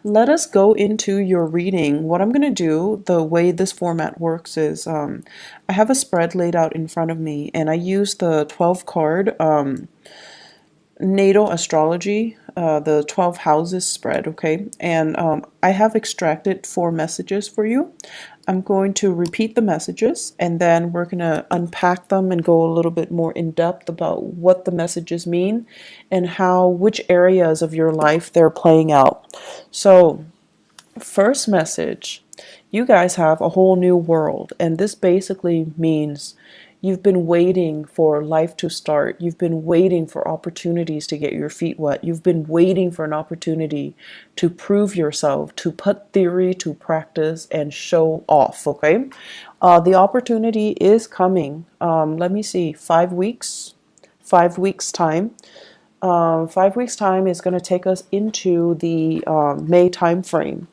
Let us go into your reading. What I'm going to do, the way this format works is I have a spread laid out in front of me, and I use the 12 card natal astrology, the 12 houses spread, okay? And I have extracted 4 messages for you. I'm going to repeat the messages, and then we're going to unpack them and go a little bit more in depth about what the messages mean and how, which areas of your life they're playing out. So, first message, you guys have a whole new world, and this basically means you've been waiting for life to start. You've been waiting for opportunities to get your feet wet. You've been waiting for an opportunity to prove yourself, to put theory to practice and show off, okay? The opportunity is coming. Let me see, 5 weeks, 5 weeks time. 5 weeks time is going to take us into the May time frame.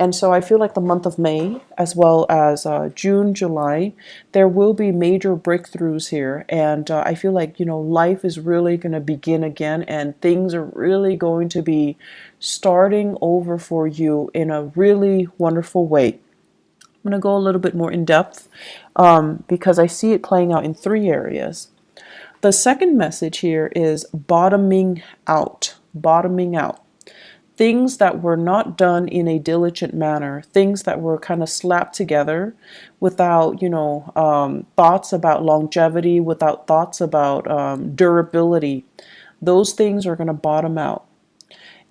And so I feel like the month of May, as well as June, July, there will be major breakthroughs here. And I feel like, life is really going to begin again, and things are really going to be starting over for you in a really wonderful way. I'm going to go a little bit more in depth because I see it playing out in 3 areas. The second message here is bottoming out. Bottoming out. Things that were not done in a diligent manner, things that were kind of slapped together without, thoughts about longevity, without thoughts about durability. Those things are going to bottom out.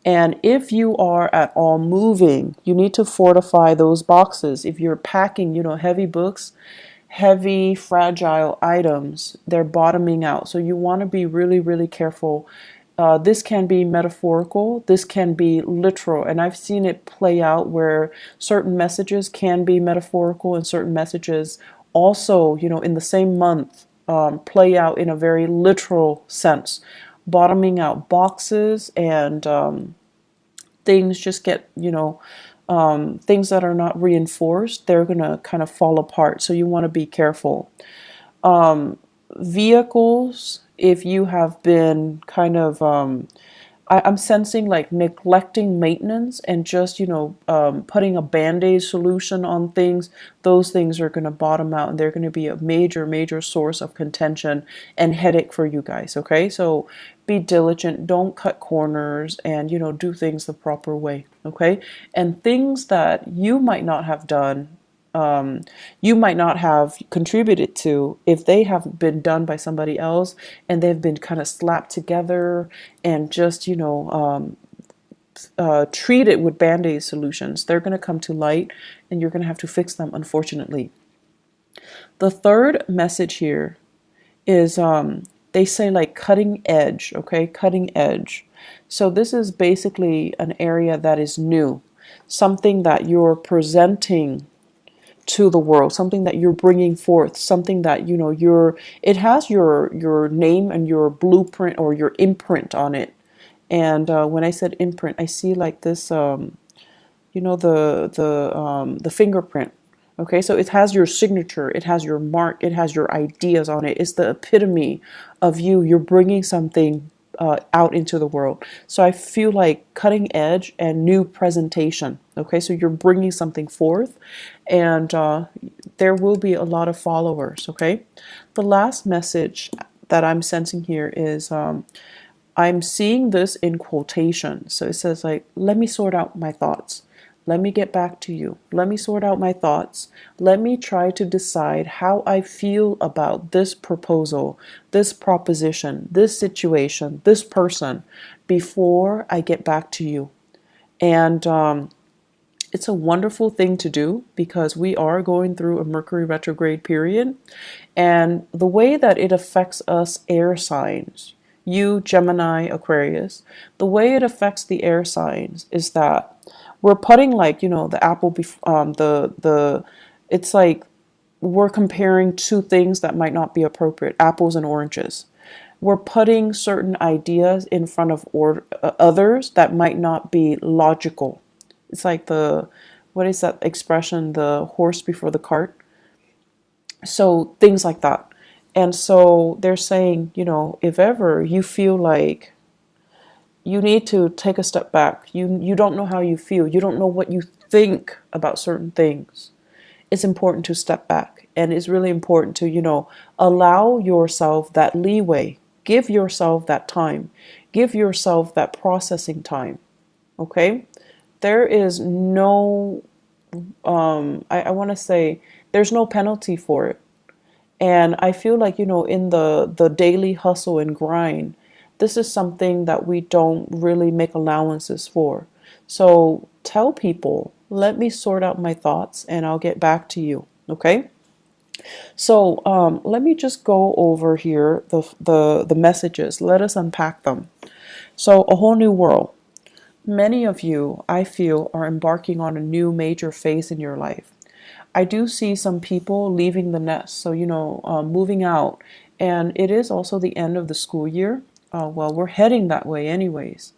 And if you are at all moving, you need to fortify those boxes. If you're packing, heavy books, heavy, fragile items, they're bottoming out. So you want to be really, really careful. This can be metaphorical, this can be literal, and I've seen it play out where certain messages can be metaphorical and certain messages also, in the same month, play out in a very literal sense. Bottoming out boxes and things just get, things that are not reinforced, they're going to kind of fall apart. So you want to be careful. Vehicles, if you have been kind of, I'm sensing like neglecting maintenance and just, putting a band-aid solution on things, those things are going to bottom out and they're going to be a major, major source of contention and headache for you guys. Okay. So be diligent. Don't cut corners and, do things the proper way. Okay. And things that you might not have done, you might not have contributed to if they have been done by somebody else and they've been kind of slapped together and just, treated with band-aid solutions. They're going to come to light and you're going to have to fix them, unfortunately. The third message here is they say like cutting edge, okay? Cutting edge. So this is basically an area that is new, something that you're presenting to the world, something that you're bringing forth, something that it has your name and your blueprint or your imprint on it. And when I said imprint, I see like this, the fingerprint. Okay, so it has your signature, it has your mark, it has your ideas on it. It's the epitome of you. You're bringing something out into the world. So I feel like cutting edge and new presentation. Okay, so you're bringing something forth, and there will be a lot of followers. Okay, the last message that I'm sensing here is I'm seeing this in quotation. So it says like, let me sort out my thoughts. Let me get back to you. Let me sort out my thoughts. Let me try to decide how I feel about this proposal, this proposition, this situation, this person before I get back to you. And it's a wonderful thing to do because we are going through a Mercury retrograde period. And the way that it affects us air signs, you, Gemini, Aquarius, the way it affects the air signs is that we're putting like, the apple, it's like we're comparing two things that might not be appropriate, apples and oranges. We're putting certain ideas in front of others that might not be logical. It's like what is that expression? The horse before the cart. So things like that. And so they're saying, if ever you feel like you need to take a step back. You don't know how you feel. You don't know what you think about certain things. It's important to step back, and it's really important to, allow yourself that leeway. Give yourself that time. Give yourself that processing time. Okay? There is no I want to say there's no penalty for it. And I feel like, in the daily hustle and grind, this is something that we don't really make allowances for. So tell people, let me sort out my thoughts and I'll get back to you. Okay? So let me just go over here the messages. Let us unpack them. So a whole new world. Many of you, I feel, are embarking on a new major phase in your life. I do see some people leaving the nest, so moving out, and it is also the end of the school year. Well, we're heading that way, anyways.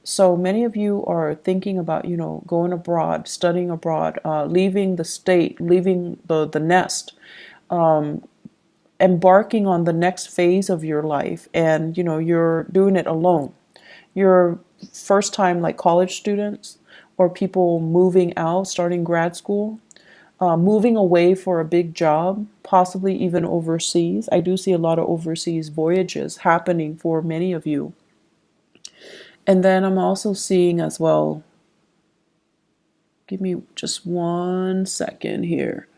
So many of you are thinking about, going abroad, studying abroad, leaving the state, leaving the nest, embarking on the next phase of your life, and you're doing it alone. You're first time like college students or people moving out, starting grad school, moving away for a big job, possibly even overseas. I do see a lot of overseas voyages happening for many of you. And then I'm also seeing as well, give me just 1 second here.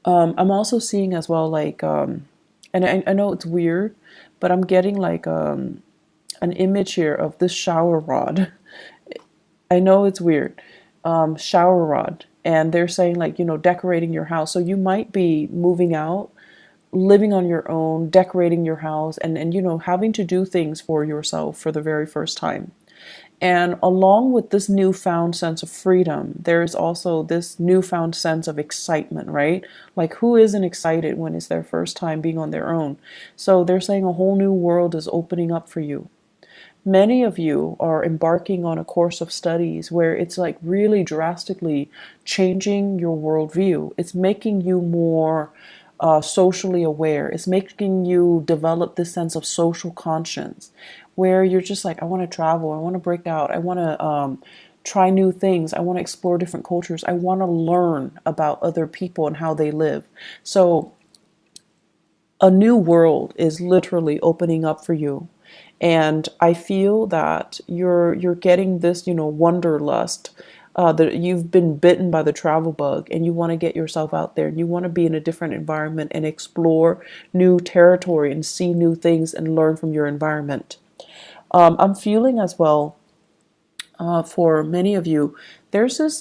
I'm also seeing as well, like, and I know it's weird, but I'm getting like an image here of this shower rod. I know it's weird. Shower rod. And they're saying, like, decorating your house. So you might be moving out, living on your own, decorating your house, and having to do things for yourself for the very first time. And along with this newfound sense of freedom, there's also this newfound sense of excitement, right? Like, who isn't excited when it's their first time being on their own? So they're saying a whole new world is opening up for you. Many of you are embarking on a course of studies where it's like really drastically changing your worldview. It's making you more socially aware. It's making you develop this sense of social conscience where you're just like, I want to travel. I want to break out. I want to try new things. I want to explore different cultures. I want to learn about other people and how they live. So a new world is literally opening up for you. And I feel that you're getting this, wanderlust, that you've been bitten by the travel bug and you want to get yourself out there and you want to be in a different environment and explore new territory and see new things and learn from your environment. I'm feeling as well, for many of you, there's this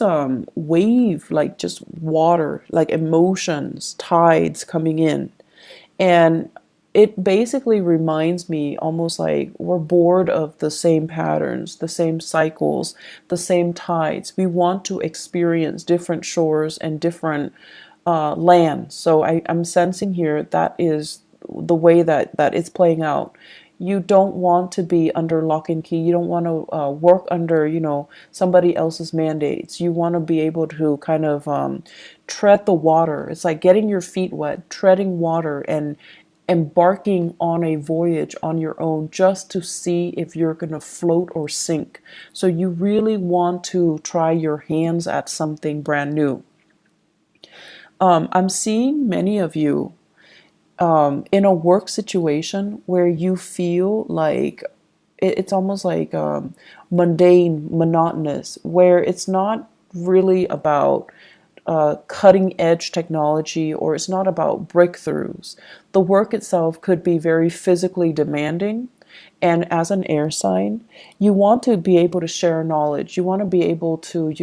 wave, like just water, like emotions, tides coming in. And it basically reminds me almost like we're bored of the same patterns, the same cycles, the same tides. We want to experience different shores and different lands. So I'm sensing here that is the way that it's playing out. You don't want to be under lock and key. You don't want to work under, somebody else's mandates. You want to be able to kind of tread the water. It's like getting your feet wet, treading water, and embarking on a voyage on your own just to see if you're going to float or sink. So you really want to try your hands at something brand new. I'm seeing many of you in a work situation where you feel like it's almost like mundane, monotonous, where it's not really about cutting edge technology or it's not about breakthroughs. The work itself could be very physically demanding. And as an air sign, you want to be able to share knowledge. You want to be able to,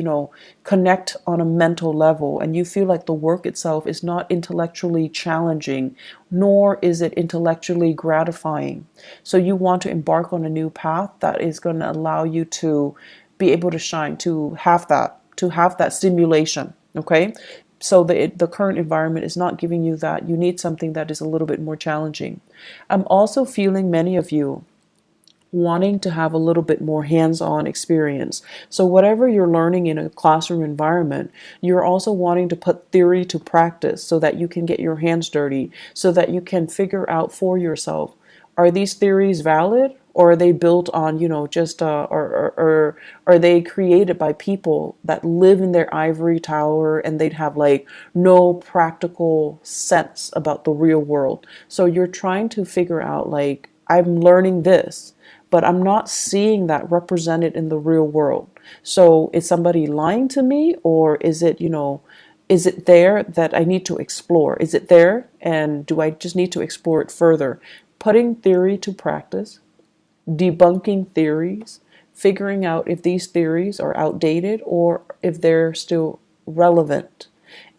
connect on a mental level. And you feel like the work itself is not intellectually challenging, nor is it intellectually gratifying. So you want to embark on a new path that is going to allow you to be able to shine, to have that stimulation. Okay. So the current environment is not giving you that. You need something that is a little bit more challenging. I'm also feeling many of you wanting to have a little bit more hands-on experience. So whatever you're learning in a classroom environment, you're also wanting to put theory to practice so that you can get your hands dirty, so that you can figure out for yourself Are these theories valid, or are they built on, just or are they created by people that live in their ivory tower and they'd have like no practical sense about the real world? So you're trying to figure out, like, I'm learning this, but I'm not seeing that represented in the real world. So is somebody lying to me, or is it there that I need to explore? Is it there? And do I just need to explore it further? Putting theory to practice, debunking theories, figuring out if these theories are outdated or if they're still relevant.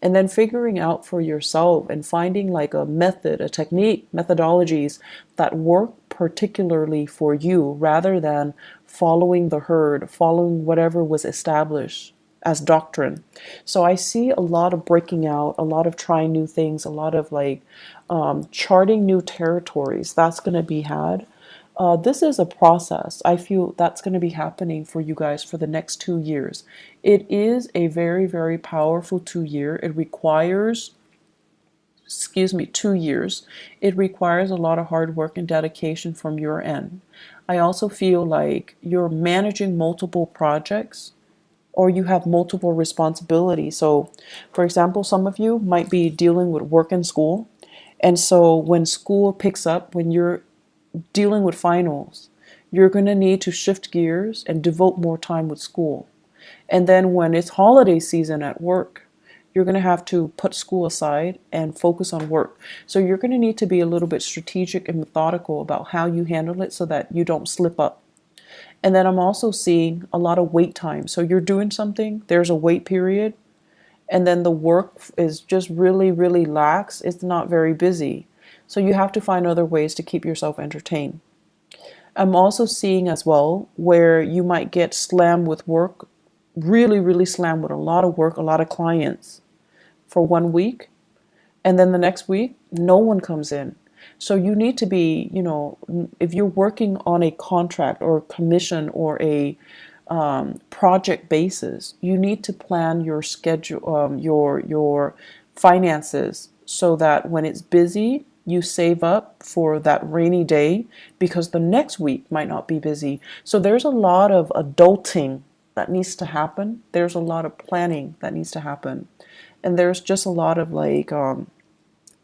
And then figuring out for yourself and finding like a method, a technique, methodologies that work particularly for you rather than following the herd, following whatever was established as doctrine. So I see a lot of breaking out, a lot of trying new things, a lot of like charting new territories. That's going to be had. This is a process. I feel that's going to be happening for you guys for the next 2 years. It is a very, very powerful 2 year. It requires, 2 years. It requires a lot of hard work and dedication from your end. I also feel like you're managing multiple projects or you have multiple responsibilities. So, for example, some of you might be dealing with work and school. And so when school picks up, when you're dealing with finals, you're going to need to shift gears and devote more time with school. And then when it's holiday season at work, you're going to have to put school aside and focus on work. So you're going to need to be a little bit strategic and methodical about how you handle it so that you don't slip up. And then I'm also seeing a lot of wait time. So you're doing something, there's a wait period, and then the work is just really, really lax. It's not very busy. So you have to find other ways to keep yourself entertained. I'm also seeing as well where you might get slammed with work, really, really slammed with a lot of work, a lot of clients for 1 week. And then the next week, no one comes in. So you need to be, if you're working on a contract or commission or a project basis, you need to plan your schedule, your finances, so that when it's busy, you save up for that rainy day because the next week might not be busy. So there's a lot of adulting that needs to happen. There's a lot of planning that needs to happen, and there's just a lot of like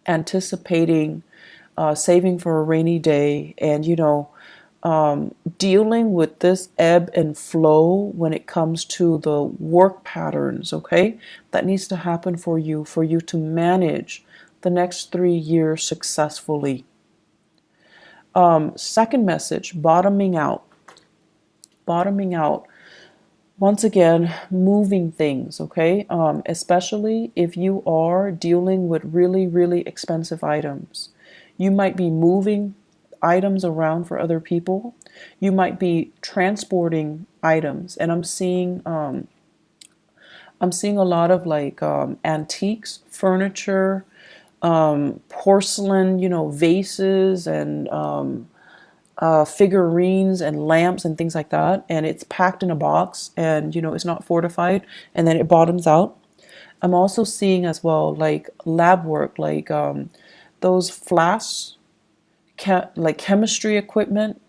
anticipating, saving for a rainy day, and dealing with this ebb and flow when it comes to the work patterns, okay? That needs to happen for you to manage the next 3 years successfully. Second message, bottoming out. Bottoming out. Once again, moving things, okay? Especially if you are dealing with really, really expensive items. You might be moving items around for other people. You might be transporting items, and I'm seeing a lot of like antiques, furniture, porcelain, vases and figurines and lamps and things like that, and it's packed in a box, and it's not fortified, and then it bottoms out. I'm also seeing as well like lab work, like those flasks, like chemistry equipment.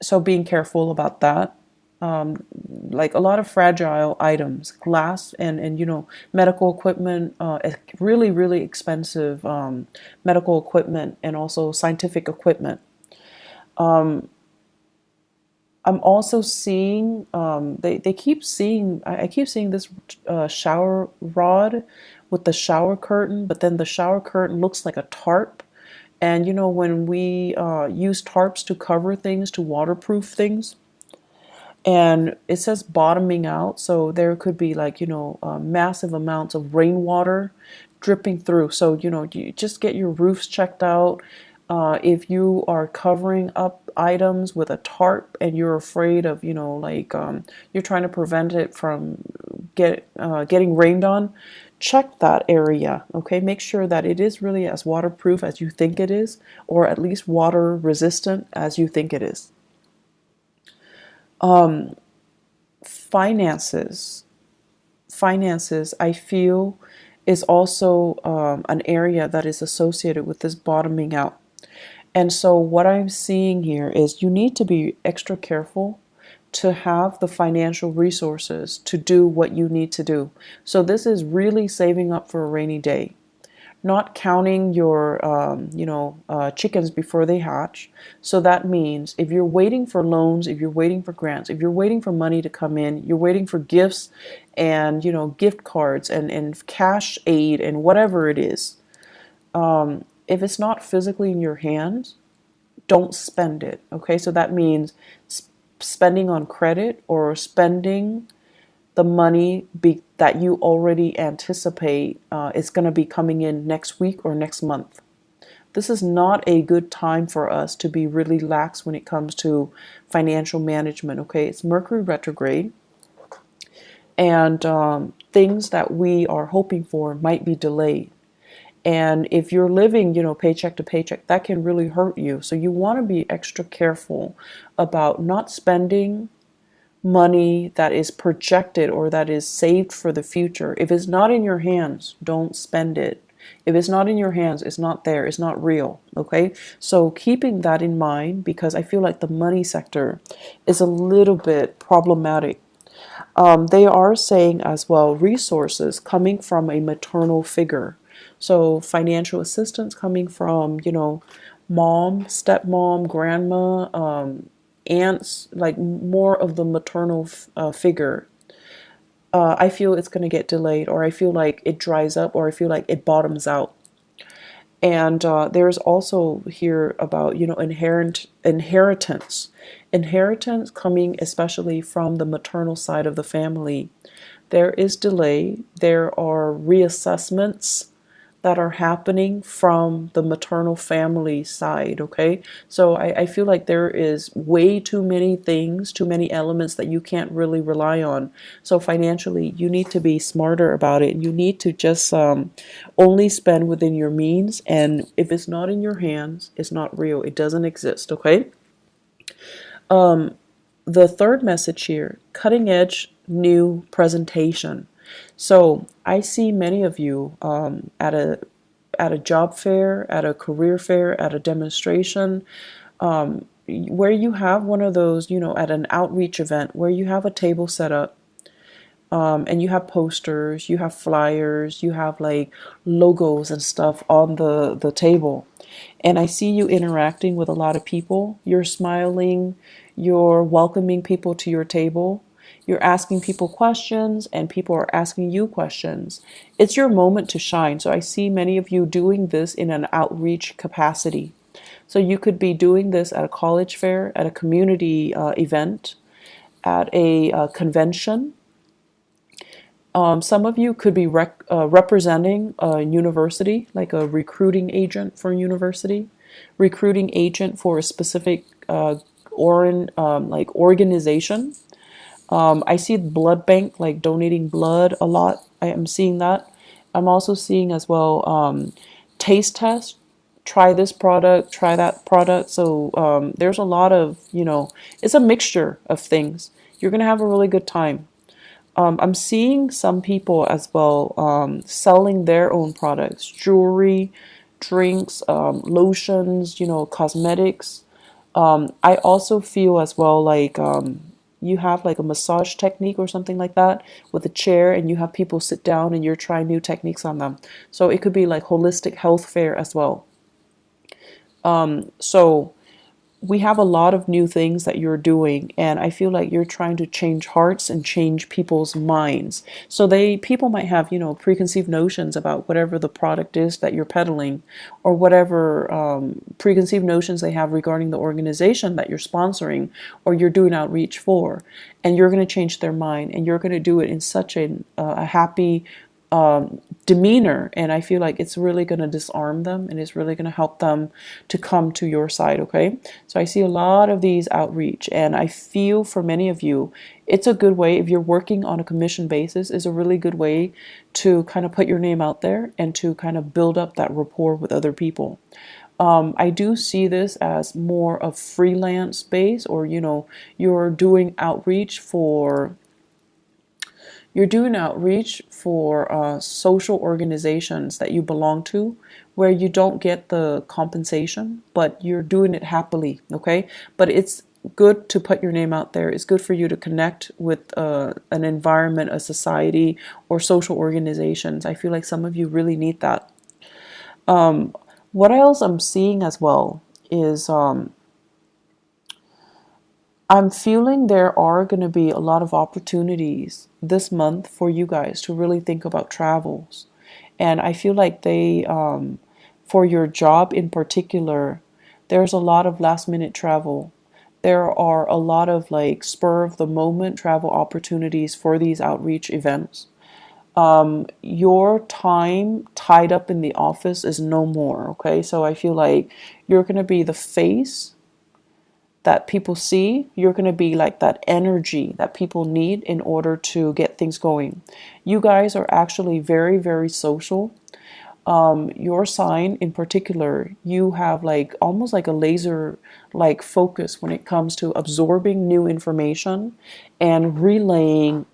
So being careful about that. Like a lot of fragile items, glass and medical equipment, really, really expensive medical equipment, and also scientific equipment. I'm also seeing they keep seeing I keep seeing this shower rod with the shower curtain, but then the shower curtain looks like a tarp. And when we use tarps to cover things, to waterproof things, and it says bottoming out, so there could be like massive amounts of rainwater dripping through. So you just get your roofs checked out. If you are covering up items with a tarp and you're afraid of like you're trying to prevent it from getting rained on, check that area. Okay, make sure that it is really as waterproof as you think it is, or at least water resistant as you think it is. Finances. Finances, I feel, is also an area that is associated with this bottoming out. And so what I'm seeing here is you need to be extra careful to have the financial resources to do what you need to do. So this is really saving up for a rainy day, not counting your chickens before they hatch. So that means if you're waiting for loans, if you're waiting for grants, if you're waiting for money to come in, you're waiting for gifts and gift cards and cash aid and whatever it is, if it's not physically in your hands, don't spend it. Okay, so that means spending on credit or spending the money that you already anticipate is going to be coming in next week or next month. This is not a good time for us to be really lax when it comes to financial management. Okay, it's Mercury retrograde, and things that we are hoping for might be delayed. And if you're living, paycheck to paycheck, that can really hurt you. So you want to be extra careful about not spending money that is projected or that is saved for the future. If it's not in your hands, don't spend it. If it's not in your hands, it's not there, it's not real. Okay, so keeping that in mind, because I feel like the money sector is a little bit problematic. They are saying as well resources coming from a maternal figure. So financial assistance coming from, mom, stepmom, grandma, aunts, like more of the maternal figure. I feel it's going to get delayed, or I feel like it dries up, or I feel like it bottoms out. And there's also here about, inheritance. Inheritance coming especially from the maternal side of the family. There is delay. There are reassessments that are happening from the maternal family side, okay? So I feel like there is way too many things, too many elements that you can't really rely on. So financially, you need to be smarter about it. You need to just only spend within your means. And if it's not in your hands, it's not real. It doesn't exist, okay? The third message here, cutting edge new presentation. So I see many of you at a job fair, at a career fair, at a demonstration, where you have one of those, at an outreach event where you have a table set up, and you have posters, you have flyers, you have like logos and stuff on the table. And I see you interacting with a lot of people. You're smiling, you're welcoming people to your table. You're asking people questions and people are asking you questions. It's your moment to shine. So I see many of you doing this in an outreach capacity. So you could be doing this at a college fair, at a community event, at a convention. Some of you could be representing a university, like a recruiting agent for a university, recruiting agent for a specific organization. I see blood bank, like donating blood a lot. I am seeing that. I'm also seeing as well taste test. Try this product, try that product. So there's a lot of, it's a mixture of things. You're going to have a really good time. I'm seeing some people as well selling their own products, jewelry, drinks, lotions, cosmetics. I also feel as well like you have like a massage technique or something like that with a chair, and you have people sit down and you're trying new techniques on them. So it could be like holistic health fair as well. So we have a lot of new things that you're doing, and I feel like you're trying to change hearts and change people's minds. So people might have, preconceived notions about whatever the product is that you're peddling, or whatever preconceived notions they have regarding the organization that you're sponsoring or you're doing outreach for. And you're going to change their mind, and you're going to do it in such a happy demeanor, and I feel like it's really going to disarm them, and it's really going to help them to come to your side. Okay, so I see a lot of these outreach, and I feel for many of you it's a good way, if you're working on a commission basis, is a really good way to kind of put your name out there and to kind of build up that rapport with other people. I do see this as more of freelance base, or you're doing outreach for You're doing outreach for social organizations that you belong to where you don't get the compensation, but you're doing it happily, okay? But it's good to put your name out there. It's good for you to connect with an environment, a society, or social organizations. I feel like some of you really need that. What else I'm seeing as well is I'm feeling there are going to be a lot of opportunities this month for you guys to really think about travels. And I feel like for your job in particular, there's a lot of last minute travel. There are a lot of like spur of the moment travel opportunities for these outreach events. Your time tied up in the office is no more, okay? So I feel like you're going to be the face that people see. You're going to be like that energy that people need in order to get things going. You guys are actually very, very social. Your sign in particular, you have like almost like a laser like focus when it comes to absorbing new information and relaying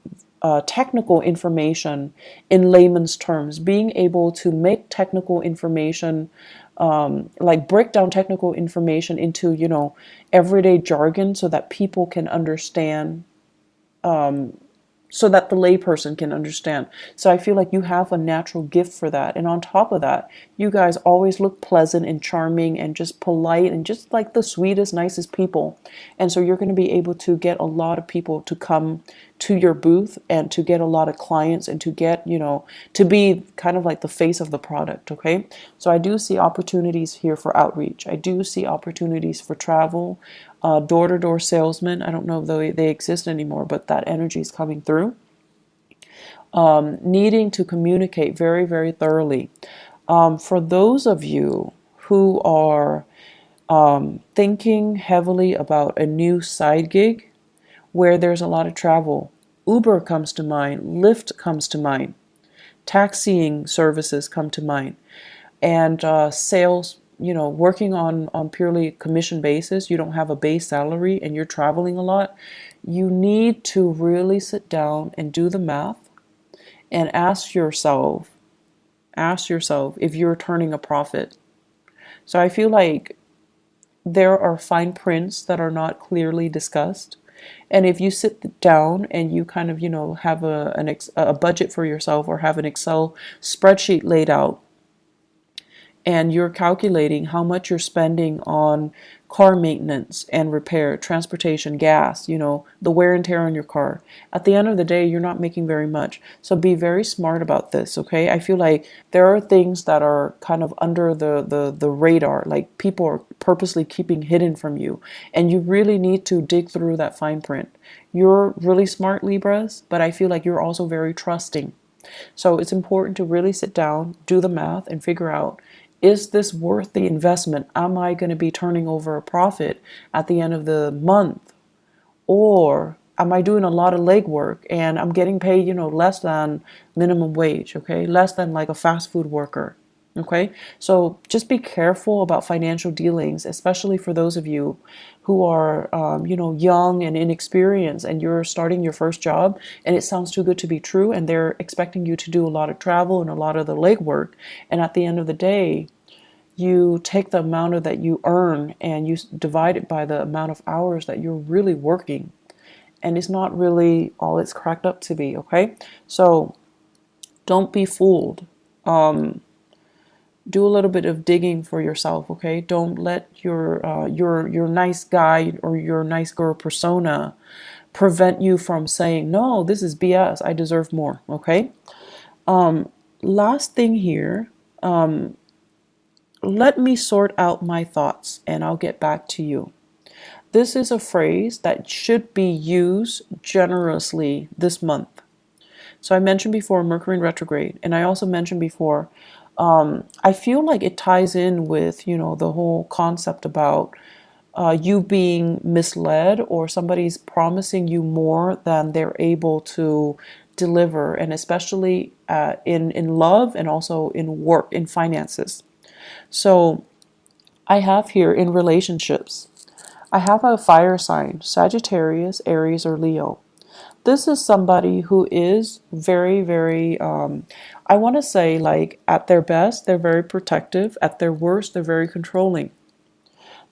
technical information in layman's terms, being able to make technical information, like break down technical information into, everyday jargon so that people can understand, so that the layperson can understand. So I feel like you have a natural gift for that. And on top of that, you guys always look pleasant and charming and just polite and just like the sweetest, nicest people. And so you're going to be able to get a lot of people to come to your booth and to get a lot of clients and to get, to be kind of like the face of the product. Okay. So I do see opportunities here for outreach. I do see opportunities for travel, door-to-door salesmen. I don't know if they exist anymore, but that energy is coming through. Needing to communicate very, very thoroughly. For those of you who are thinking heavily about a new side gig where there's a lot of travel, Uber comes to mind, Lyft comes to mind, taxiing services come to mind, and sales, working on purely commission basis. You don't have a base salary and you're traveling a lot. You need to really sit down and do the math and ask yourself if you're turning a profit. So I feel like there are fine prints that are not clearly discussed. And if you sit down and you kind of, have a budget for yourself or have an Excel spreadsheet laid out, and you're calculating how much you're spending on car maintenance and repair, transportation, gas, the wear and tear on your car. At the end of the day, you're not making very much. So be very smart about this, okay? I feel like there are things that are kind of under the radar, like people are purposely keeping hidden from you, and you really need to dig through that fine print. You're really smart, Libras, but I feel like you're also very trusting. So it's important to really sit down, do the math, and figure out, is this worth the investment? Am I going to be turning over a profit at the end of the month? Or am I doing a lot of legwork and I'm getting paid, less than minimum wage, okay? Less than like a fast food worker, okay? So just be careful about financial dealings, especially for those of you who are, young and inexperienced and you're starting your first job and it sounds too good to be true and they're expecting you to do a lot of travel and a lot of the legwork. And at the end of the day, you take the amount of that you earn and you divide it by the amount of hours that you're really working. And it's not really all it's cracked up to be, okay? So don't be fooled. Do a little bit of digging for yourself, okay? Don't let your nice guy or your nice girl persona prevent you from saying, no, this is BS. I deserve more, okay? Last thing here, let me sort out my thoughts and I'll get back to you. This is a phrase that should be used generously this month. So I mentioned before Mercury in retrograde, and I also mentioned before, I feel like it ties in with, the whole concept about you being misled or somebody's promising you more than they're able to deliver, and especially in love and also in work, in finances. So I have here in relationships, I have a fire sign, Sagittarius, Aries, or Leo. This is somebody who is very, very, I want to say, like, at their best, they're very protective. At their worst, they're very controlling.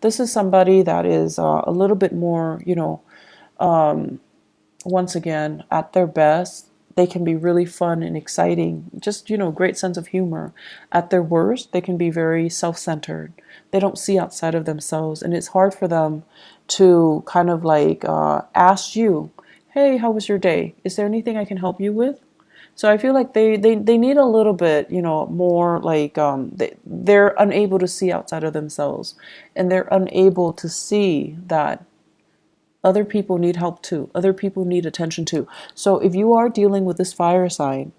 This is somebody that is a little bit more, once again, at their best, they can be really fun and exciting, just, great sense of humor. At their worst, they can be very self-centered. They don't see outside of themselves, and it's hard for them to kind of like ask you, hey, how was your day? Is there anything I can help you with? So I feel like they need a little bit, more like they're unable to see outside of themselves, and they're unable to see that other people need help too. Other people need attention too. So if you are dealing with this fire sign,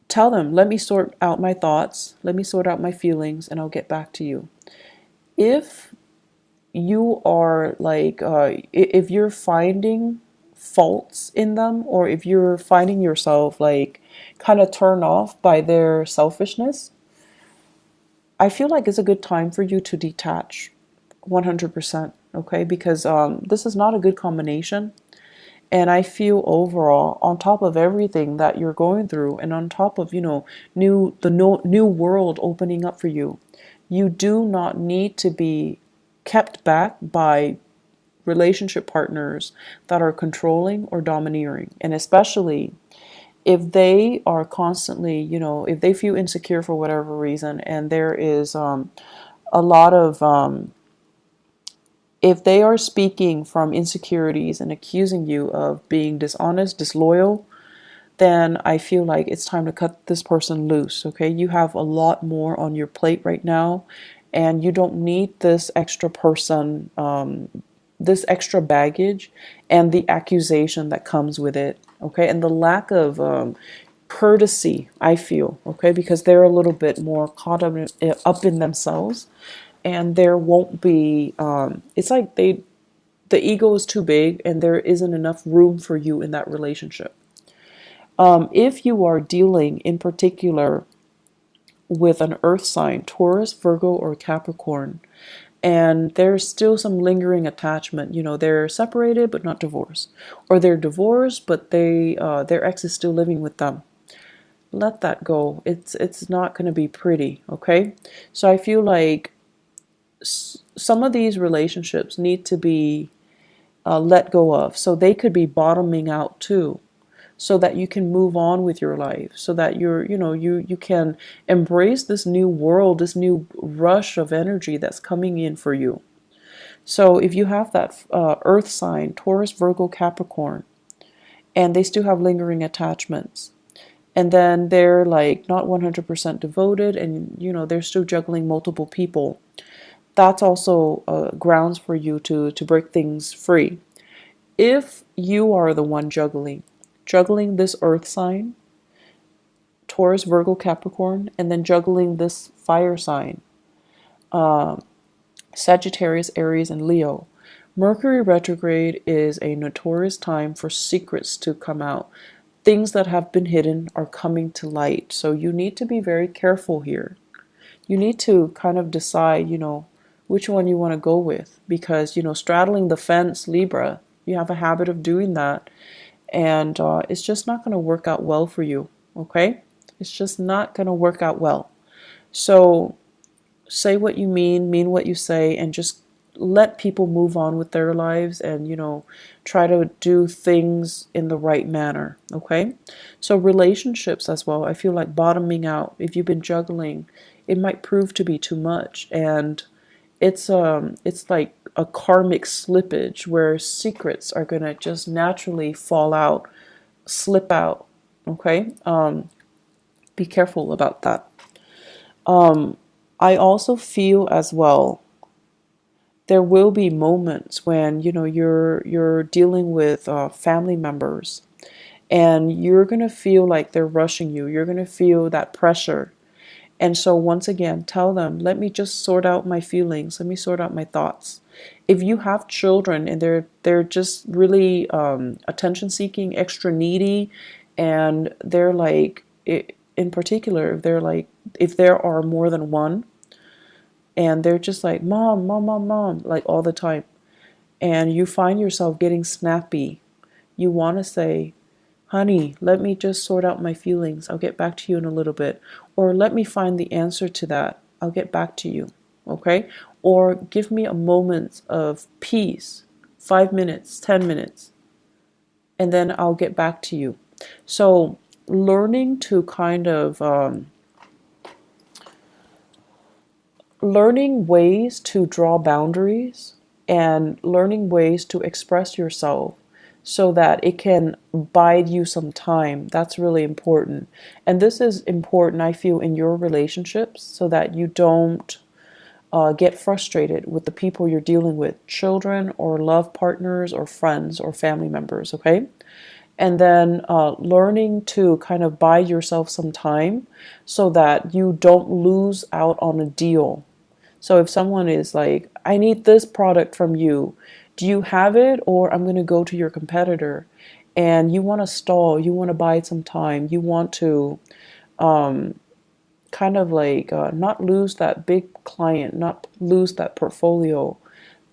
tell them, let me sort out my thoughts, let me sort out my feelings, and I'll get back to you. If you are like, if you're finding faults in them, or if you're finding yourself like kind of turned off by their selfishness, I feel like it's a good time for you to detach 100%, okay? Because this is not a good combination. And I feel overall, on top of everything that you're going through, and on top of, new world opening up for you, you do not need to be kept back by relationship partners that are controlling or domineering. And especially if they are constantly, if they feel insecure for whatever reason, and there is a lot of if they are speaking from insecurities and accusing you of being dishonest, disloyal, then I feel like it's time to cut this person loose, okay? You have a lot more on your plate right now, and you don't need this extra person, this extra baggage, and the accusation that comes with it, okay? And the lack of courtesy, I feel, okay? Because they're a little bit more caught up in themselves, and there won't be, it's like the ego is too big and there isn't enough room for you in that relationship. If you are dealing in particular with an earth sign, Taurus, Virgo, or Capricorn, and there's still some lingering attachment, they're separated but not divorced, or they're divorced but their ex is still living with them. Let that go. It's not going to be pretty, okay? So I feel like some of these relationships need to be let go of, so they could be bottoming out too, so that you can move on with your life, so that you can embrace this new world, this new rush of energy that's coming in for you. So if you have that earth sign, Taurus, Virgo, Capricorn, and they still have lingering attachments, and then they're like not 100% devoted, and they're still juggling multiple people, that's also grounds for you to break things free. If you are the one juggling this earth sign, Taurus, Virgo, Capricorn, and then juggling this fire sign, Sagittarius, Aries, and Leo, Mercury retrograde is a notorious time for secrets to come out. Things that have been hidden are coming to light. So you need to be very careful here. You need to kind of decide, which one you want to go with, because, straddling the fence, Libra, you have a habit of doing that, and it's just not going to work out well for you, okay? It's just not going to work out well. So say what you mean what you say, and just let people move on with their lives, and try to do things in the right manner, okay? So relationships as well, I feel like bottoming out. If you've been juggling, it might prove to be too much, and it's like a karmic slippage where secrets are going to just naturally fall out, slip out, okay? Be careful about that. I also feel as well there will be moments when you're dealing with family members, and you're gonna feel like they're rushing you. You're gonna feel that pressure, and so once again, tell them, let me just sort out my feelings. Let me sort out my thoughts. If you have children and they're just really attention seeking, extra needy, and they're like, in particular, if there are more than one, and they're just like, mom, mom, mom, mom, like all the time, and you find yourself getting snappy. You want to say, honey, let me just sort out my feelings. I'll get back to you in a little bit. Or let me find the answer to that. I'll get back to you. Okay? Or give me a moment of peace, 5 minutes, 10 minutes, and then I'll get back to you. So, learning to kind of learning ways to draw boundaries and learning ways to express yourself so that it can bide you some time. That's really important. And this is important, I feel, in your relationships so that you don't get frustrated with the people you're dealing with, children or love partners or friends or family members, okay? And then learning to kind of buy yourself some time so that you don't lose out on a deal. So if someone is like, I need this product from you, do you have it? Or I'm going to go to your competitor, and you want to stall, you want to buy some time, you want to kind of like not lose that big client, not lose that portfolio,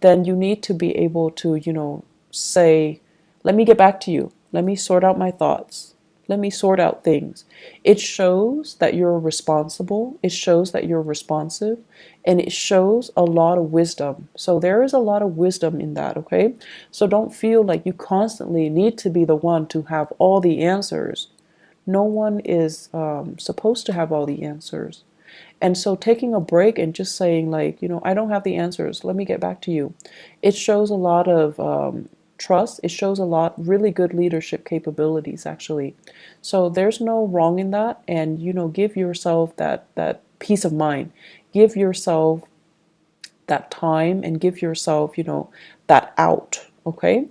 then you need to be able to, say, let me get back to you. Let me sort out my thoughts. Let me sort out things. It shows that you're responsible. It shows that you're responsive. And it shows a lot of wisdom. So there is a lot of wisdom in that, okay? So don't feel like you constantly need to be the one to have all the answers. No one is supposed to have all the answers. And so taking a break and just saying, like, I don't have the answers. Let me get back to you. It shows a lot of trust. It shows a lot, really good leadership capabilities, actually. So there's no wrong in that. And, give yourself that peace of mind. Give yourself that time and give yourself, that out. Okay.